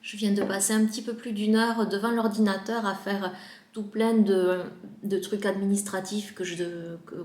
Je viens de passer un petit peu plus d'une heure devant l'ordinateur à faire tout plein de trucs administratifs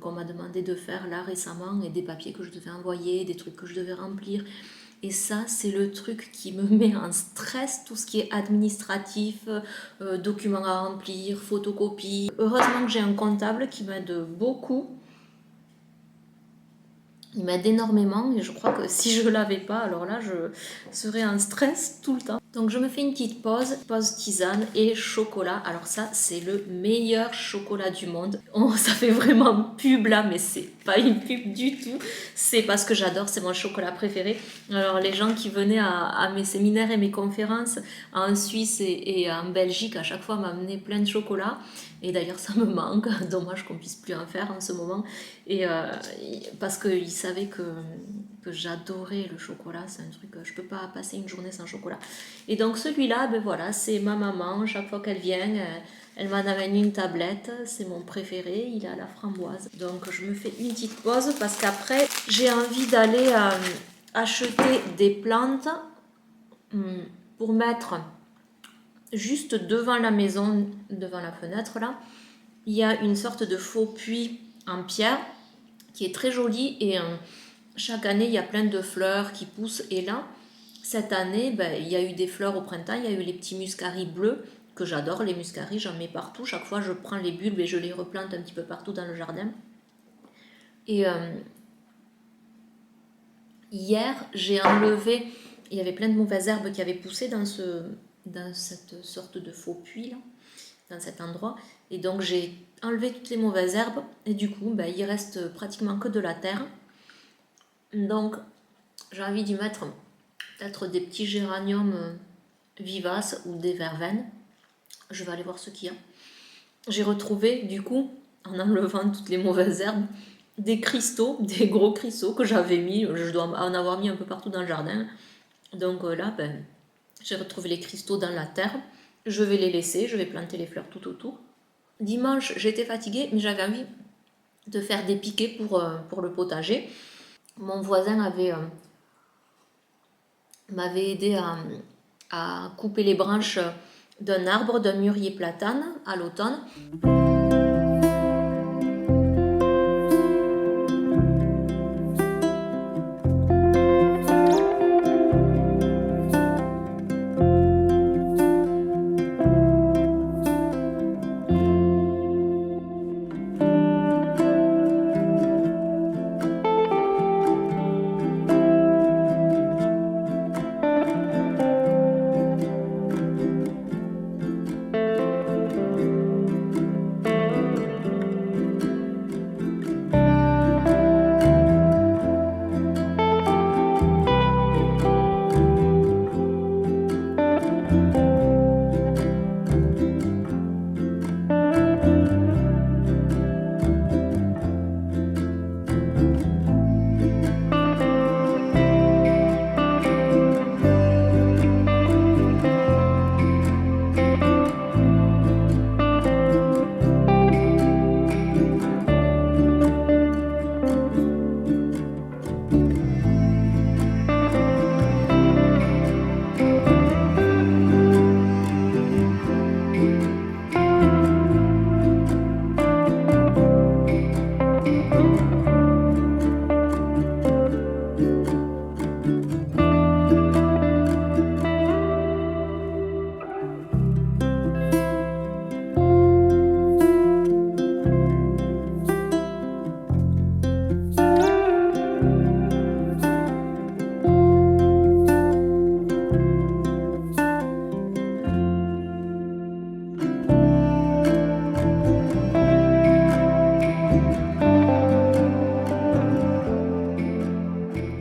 qu'on m'a demandé de faire là récemment, et des papiers que je devais envoyer, des trucs que je devais remplir. Et ça, c'est le truc qui me met en stress, tout ce qui est administratif, documents à remplir, photocopies. Heureusement que j'ai un comptable qui m'aide beaucoup. Il m'aide énormément et je crois que si je ne l'avais pas, alors là, je serais en stress tout le temps. Donc je me fais une petite pause tisane et chocolat. Alors ça, c'est le meilleur chocolat du monde. Oh, ça fait vraiment pub là, mais c'est pas une pub du tout. C'est parce que j'adore, c'est mon chocolat préféré. Alors les gens qui venaient à mes séminaires et mes conférences en Suisse et en Belgique, à chaque fois m'amenaient plein de chocolat. Et d'ailleurs, ça me manque. Dommage qu'on puisse plus en faire en ce moment. Et parce qu'ils savaient que j'adorais le chocolat. C'est un truc, je peux pas passer une journée sans chocolat. Et donc celui-là, ben voilà, c'est ma maman. Chaque fois qu'elle vient, elle m'en amène une tablette. C'est mon préféré. Il est à la framboise. Donc je me fais une petite pause parce qu'après, j'ai envie d'aller acheter des plantes pour mettre juste devant la maison, devant la fenêtre là. Il y a une sorte de faux puits en pierre qui est très joli et chaque année il y a plein de fleurs qui poussent. Et là, cette année, il y a eu des fleurs au printemps, il y a eu les petits muscaris bleus que j'adore, les muscaris, j'en mets partout. Chaque fois, je prends les bulbes et je les replante un petit peu partout dans le jardin. Et hier, j'ai enlevé, il y avait plein de mauvaises herbes qui avaient poussé dans cette sorte de faux puits là, dans cet endroit. Et donc j'ai enlevé toutes les mauvaises herbes et du coup, il reste pratiquement que de la terre. Donc j'ai envie d'y mettre peut-être des petits géraniums vivaces ou des verveines. Je vais aller voir ce qu'il y a. J'ai retrouvé du coup, en enlevant toutes les mauvaises herbes, des cristaux, des gros cristaux que j'avais mis. Je dois en avoir mis un peu partout dans le jardin. Donc là, j'ai retrouvé les cristaux dans la terre. Je vais les laisser, je vais planter les fleurs tout autour. Dimanche, j'étais fatiguée, mais j'avais envie de faire des piquets pour le potager. Mon voisin m'avait aidé à couper les branches d'un arbre, d'un mûrier platane à l'automne.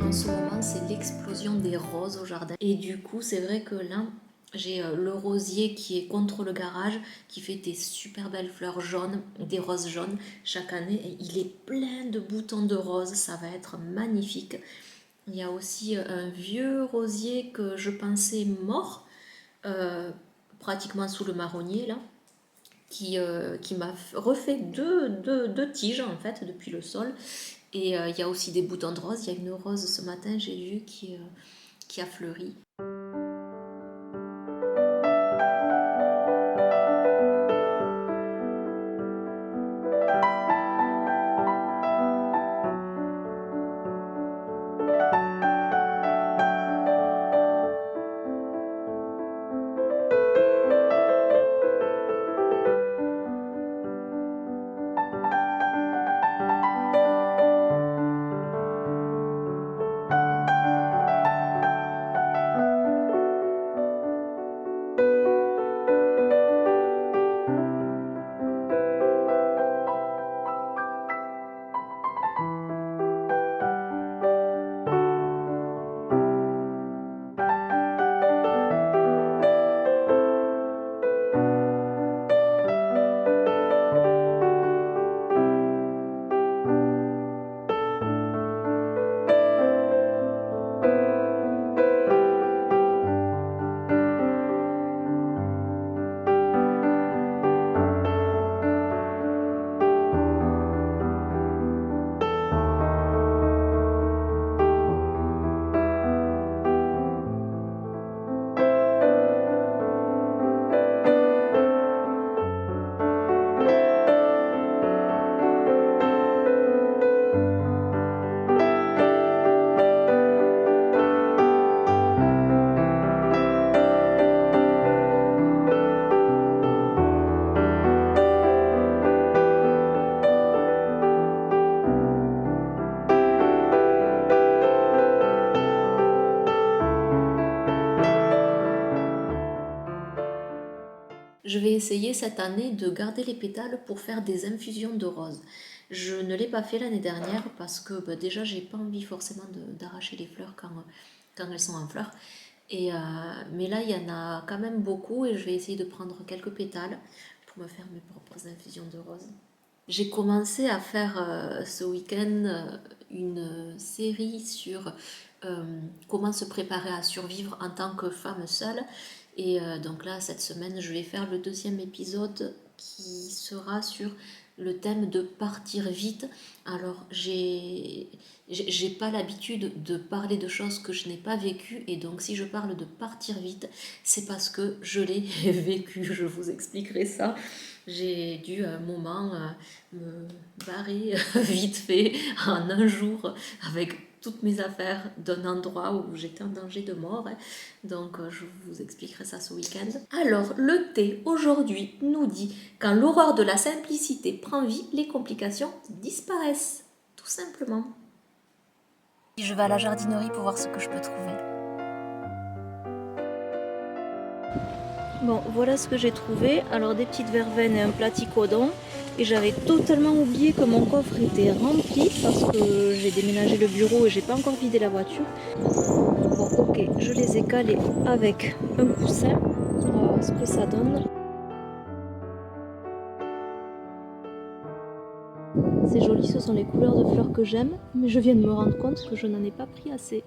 En ce moment, c'est l'explosion des roses au jardin. Et du coup, c'est vrai que là, j'ai le rosier qui est contre le garage, qui fait des super belles fleurs jaunes, des roses jaunes chaque année. Et il est plein de boutons de roses, ça va être magnifique. Il y a aussi un vieux rosier que je pensais mort, pratiquement sous le marronnier là, qui m'a refait deux tiges en fait depuis le sol. Et il y a aussi des boutons de rose. Il y a une rose ce matin, j'ai vu, qui a fleuri. Je vais essayer cette année de garder les pétales pour faire des infusions de rose. Je ne l'ai pas fait l'année dernière parce que déjà j'ai pas envie forcément d'arracher les fleurs quand elles sont en fleurs. Mais là il y en a quand même beaucoup et je vais essayer de prendre quelques pétales pour me faire mes propres infusions de rose. J'ai commencé à faire ce week-end une série sur comment se préparer à survivre en tant que femme seule. Donc là, cette semaine, je vais faire le deuxième épisode qui sera sur le thème de partir vite. Alors, j'ai pas l'habitude de parler de choses que je n'ai pas vécues. Et donc, si je parle de partir vite, c'est parce que je l'ai vécu. Je vous expliquerai ça. J'ai dû à un moment me barrer vite fait en un jour avec toutes mes affaires d'un endroit où j'étais en danger de mort. Donc je vous expliquerai ça ce week-end. Alors le thé aujourd'hui nous dit quand l'horreur de la simplicité prend vie, les complications disparaissent. Tout simplement. Je vais à la jardinerie pour voir ce que je peux trouver. Bon, voilà ce que j'ai trouvé. Alors des petites verveines et un platycodon. Et j'avais totalement oublié que mon coffre était rempli parce que j'ai déménagé le bureau et j'ai pas encore vidé la voiture. Bon, ok, je les ai calés avec un coussin. On va voir ce que ça donne. C'est joli, ce sont les couleurs de fleurs que j'aime, mais je viens de me rendre compte que je n'en ai pas pris assez.